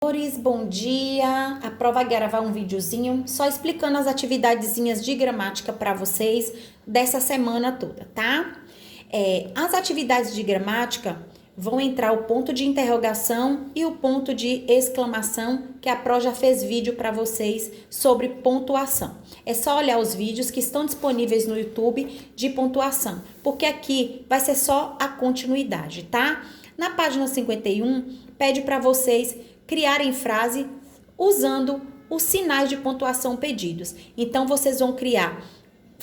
Amores, bom dia! A prova vai gravar um videozinho só explicando as atividadezinhas de gramática para vocês dessa semana toda, tá? As atividades de gramática vão entrar o ponto de interrogação e o ponto de exclamação, que a Pro já fez vídeo para vocês sobre pontuação. É só olhar os vídeos que estão disponíveis no YouTube de pontuação, porque aqui vai ser só a continuidade, tá? Na página 51, pede para vocês criarem frase usando os sinais de pontuação pedidos. Então, vocês vão criar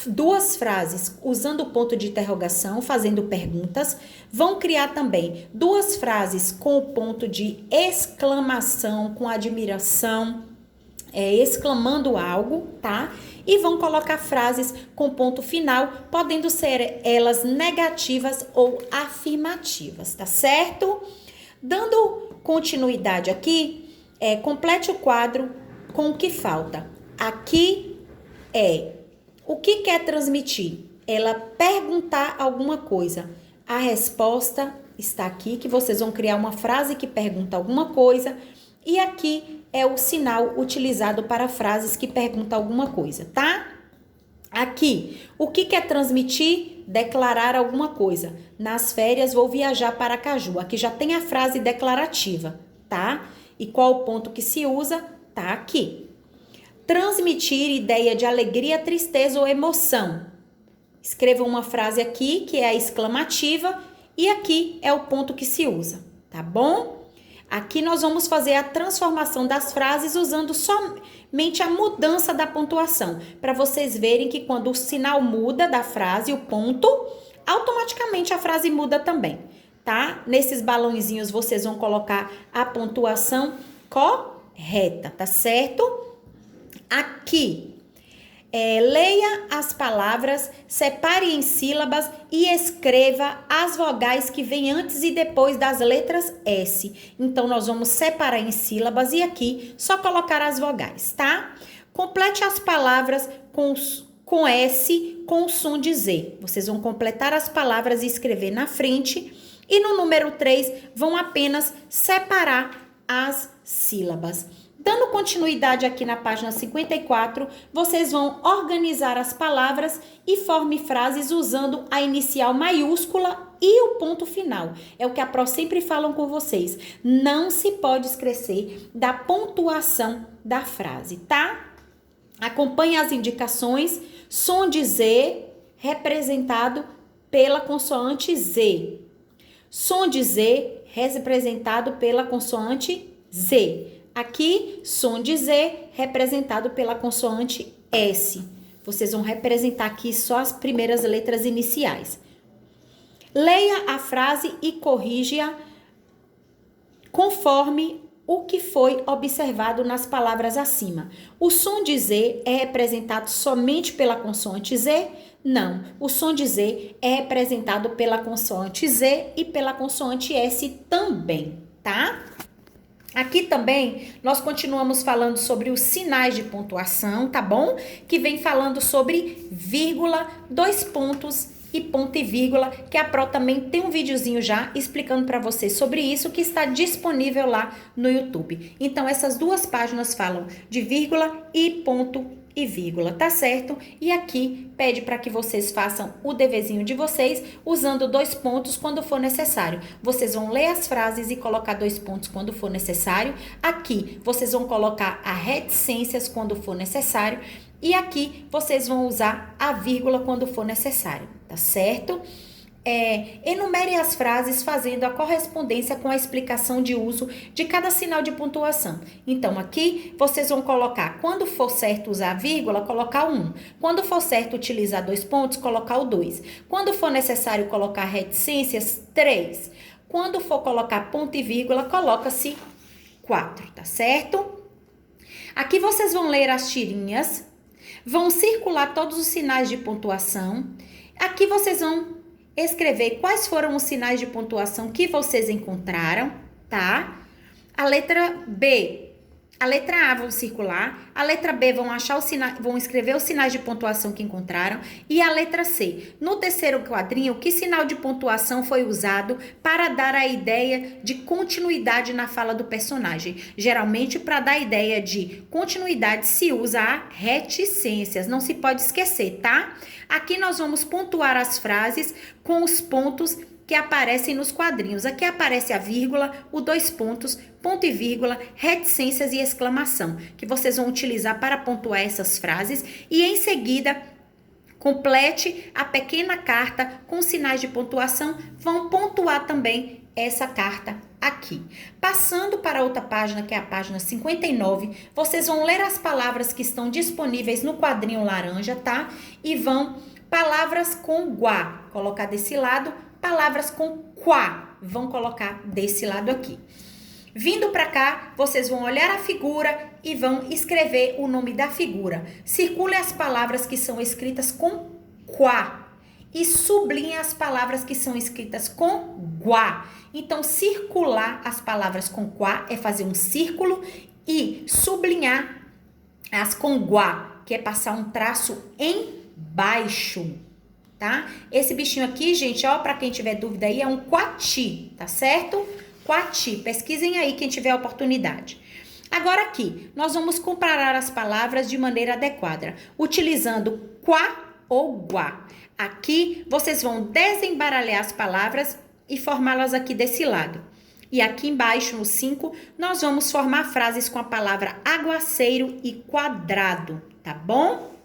duas frases usando o ponto de interrogação, fazendo perguntas. Vão criar também duas frases com o ponto de exclamação, com admiração, exclamando algo, tá? E vão colocar frases com ponto final, podendo ser elas negativas ou afirmativas, tá certo? Dando continuidade aqui, complete o quadro com o que falta. Aqui o que quer transmitir? Ela perguntar alguma coisa. A resposta está aqui, que vocês vão criar uma frase que pergunta alguma coisa. E aqui é o sinal utilizado para frases que perguntam alguma coisa, tá? Aqui, o que quer transmitir? Declarar alguma coisa. Nas férias vou viajar para Caju. Aqui já tem a frase declarativa, tá? E qual o ponto que se usa? Tá aqui. Transmitir ideia de alegria, tristeza ou emoção. Escreva uma frase aqui que é a exclamativa e aqui é o ponto que se usa, tá bom? Aqui nós vamos fazer a transformação das frases usando somente a mudança da pontuação, para vocês verem que quando o sinal muda da frase, o ponto, automaticamente a frase muda também, tá? Nesses balãozinhos vocês vão colocar a pontuação correta, tá certo? Aqui, leia as palavras, separe em sílabas e escreva as vogais que vêm antes e depois das letras S. Então, nós vamos separar em sílabas e aqui só colocar as vogais, tá? Complete as palavras com S com o som de Z. Vocês vão completar as palavras e escrever na frente. E no número 3, vão apenas separar as sílabas. Dando continuidade aqui na página 54, vocês vão organizar as palavras e forme frases usando a inicial maiúscula e o ponto final. É o que a Pro sempre falam com vocês. Não se pode esquecer da pontuação da frase, tá? Acompanhe as indicações. Som de Z representado pela consoante Z. Som de Z representado pela consoante Z. Aqui, som de Z representado pela consoante S. Vocês vão representar aqui só as primeiras letras iniciais. Leia a frase e corrija conforme o que foi observado nas palavras acima. O som de Z é representado somente pela consoante Z? Não. O som de Z é representado pela consoante Z e pela consoante S também, tá? Aqui também nós continuamos falando sobre os sinais de pontuação, tá bom? Que vem falando sobre vírgula, dois pontos e ponto e vírgula, que a Pro também tem um videozinho já explicando para vocês sobre isso, que está disponível lá no YouTube. Então, essas duas páginas falam de vírgula e ponto e vírgula, tá certo? E aqui pede para que vocês façam o deverzinho de vocês usando dois pontos quando for necessário. Vocês vão ler as frases e colocar dois pontos quando for necessário. Aqui vocês vão colocar a reticências quando for necessário. E aqui vocês vão usar a vírgula quando for necessário, tá certo? Enumere as frases fazendo a correspondência com a explicação de uso de cada sinal de pontuação. Então, aqui vocês vão colocar, quando for certo usar a vírgula, colocar o 1. Quando for certo utilizar dois pontos, colocar o 2. Quando for necessário colocar reticências, 3. Quando for colocar ponto e vírgula, coloca-se 4, tá certo? Aqui vocês vão ler as tirinhas, vão circular todos os sinais de pontuação. Aqui vocês vão escrever quais foram os sinais de pontuação que vocês encontraram, tá? A letra B. A letra A vão circular, a letra B vão vão escrever os sinais de pontuação que encontraram e a letra C. No terceiro quadrinho, que sinal de pontuação foi usado para dar a ideia de continuidade na fala do personagem? Geralmente, para dar a ideia de continuidade, se usa a reticências. Não se pode esquecer, tá? Aqui nós vamos pontuar as frases com os pontos que aparecem nos quadrinhos. Aqui aparece a vírgula, o 2 pontos, ponto e vírgula, reticências e exclamação, que vocês vão utilizar para pontuar essas frases e em seguida complete a pequena carta com sinais de pontuação, vão pontuar também essa carta aqui. Passando para outra página, que é a página 59, vocês vão ler as palavras que estão disponíveis no quadrinho laranja, tá? E vão palavras com guá, colocar desse lado, palavras com quá, vão colocar desse lado aqui. Vindo para cá, vocês vão olhar a figura e vão escrever o nome da figura. Circule as palavras que são escritas com quá e sublinhe as palavras que são escritas com guá. Então, circular as palavras com quá é fazer um círculo e sublinhar as com guá, que é passar um traço embaixo. Tá? Esse bichinho aqui, gente, ó, para quem tiver dúvida aí, é um coati, tá certo? Coati, pesquisem aí quem tiver oportunidade. Agora aqui, nós vamos comparar as palavras de maneira adequada, utilizando quá ou guá. Aqui, vocês vão desembaralhar as palavras e formá-las aqui desse lado. E aqui embaixo, no 5, nós vamos formar frases com a palavra aguaceiro e quadrado, tá bom?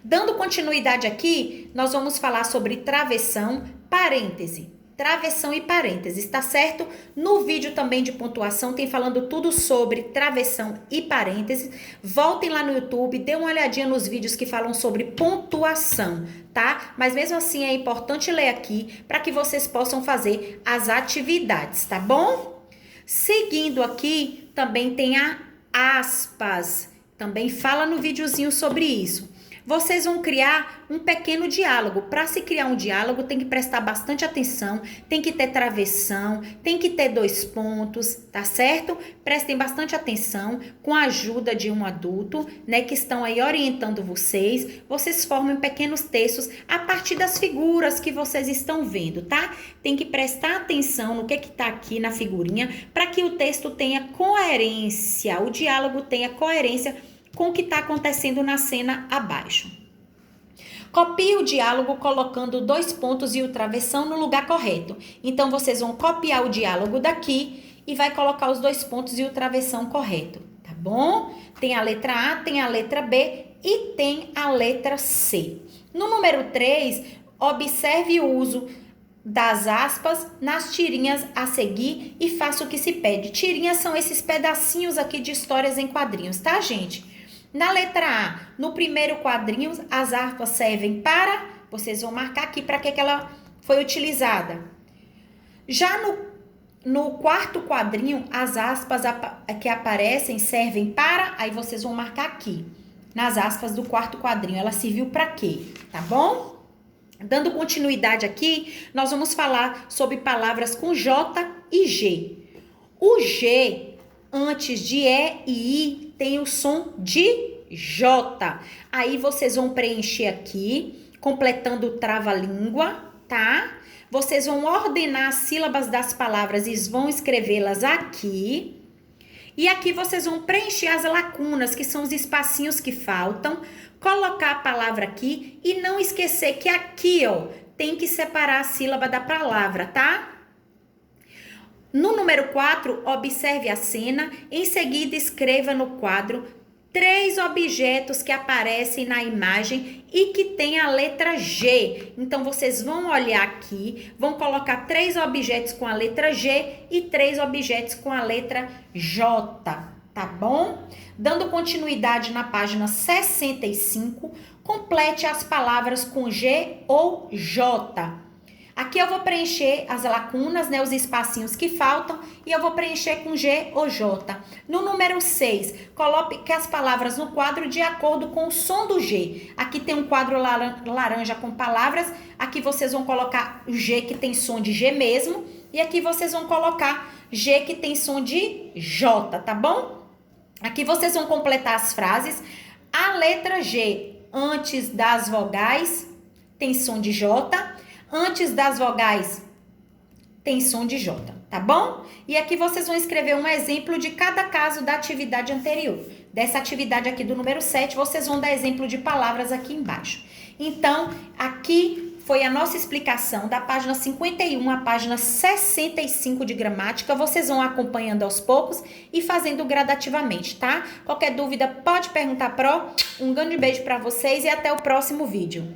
Dando continuidade aqui, nós vamos falar sobre travessão, parêntese. Travessão e parênteses, tá certo? No vídeo também de pontuação tem falando tudo sobre travessão e parênteses. Voltem lá no YouTube, dê uma olhadinha nos vídeos que falam sobre pontuação, tá? Mas mesmo assim é importante ler aqui para que vocês possam fazer as atividades, tá bom? Seguindo aqui, também tem a aspas. Também fala no videozinho sobre isso. Vocês vão criar um pequeno diálogo. Para se criar um diálogo, tem que prestar bastante atenção, tem que ter travessão, tem que ter 2 pontos, tá certo? Prestem bastante atenção com a ajuda de um adulto, né, que estão aí orientando vocês. Vocês formam pequenos textos a partir das figuras que vocês estão vendo, tá? Tem que prestar atenção no que tá aqui na figurinha para que o texto tenha coerência, o diálogo tenha coerência com o que está acontecendo na cena abaixo. Copie o diálogo colocando 2 pontos e o travessão no lugar correto. Então, vocês vão copiar o diálogo daqui e vai colocar os 2 pontos e o travessão correto, tá bom? Tem a letra A, tem a letra B e tem a letra C. No número 3, observe o uso das aspas nas tirinhas a seguir e faça o que se pede. Tirinhas são esses pedacinhos aqui de histórias em quadrinhos, tá, gente? Na letra A, no primeiro quadrinho, as aspas servem para... Vocês vão marcar aqui para que ela foi utilizada. Já no quarto quadrinho, as aspas que aparecem servem para... Aí vocês vão marcar aqui, nas aspas do quarto quadrinho. Ela serviu para quê? Tá bom? Dando continuidade aqui, nós vamos falar sobre palavras com J e G. O G, antes de E e I, tem o som de J. Aí vocês vão preencher aqui, completando o trava-língua, tá? Vocês vão ordenar as sílabas das palavras e vão escrevê-las aqui. E aqui vocês vão preencher as lacunas, que são os espacinhos que faltam. Colocar a palavra aqui e não esquecer que aqui, ó, tem que separar a sílaba da palavra, tá? No número 4, observe a cena. Em seguida, escreva no quadro 3 objetos que aparecem na imagem e que tem a letra G. Então, vocês vão olhar aqui, vão colocar 3 objetos com a letra G e 3 objetos com a letra J, tá bom? Dando continuidade na página 65, complete as palavras com G ou J. Aqui eu vou preencher as lacunas, né, os espacinhos que faltam, e eu vou preencher com G ou J. No número 6, coloque as palavras no quadro de acordo com o som do G. Aqui tem um quadro laranja com palavras, aqui vocês vão colocar o G que tem som de G mesmo, e aqui vocês vão colocar G que tem som de J, tá bom? Aqui vocês vão completar as frases. A letra G, antes das vogais, tem som de J. Antes das vogais, tem som de J, tá bom? E aqui vocês vão escrever um exemplo de cada caso da atividade anterior. Dessa atividade aqui do número 7, vocês vão dar exemplo de palavras aqui embaixo. Então, aqui foi a nossa explicação da página 51 à página 65 de gramática. Vocês vão acompanhando aos poucos e fazendo gradativamente, tá? Qualquer dúvida pode perguntar, Pro. Um grande beijo para vocês e até o próximo vídeo.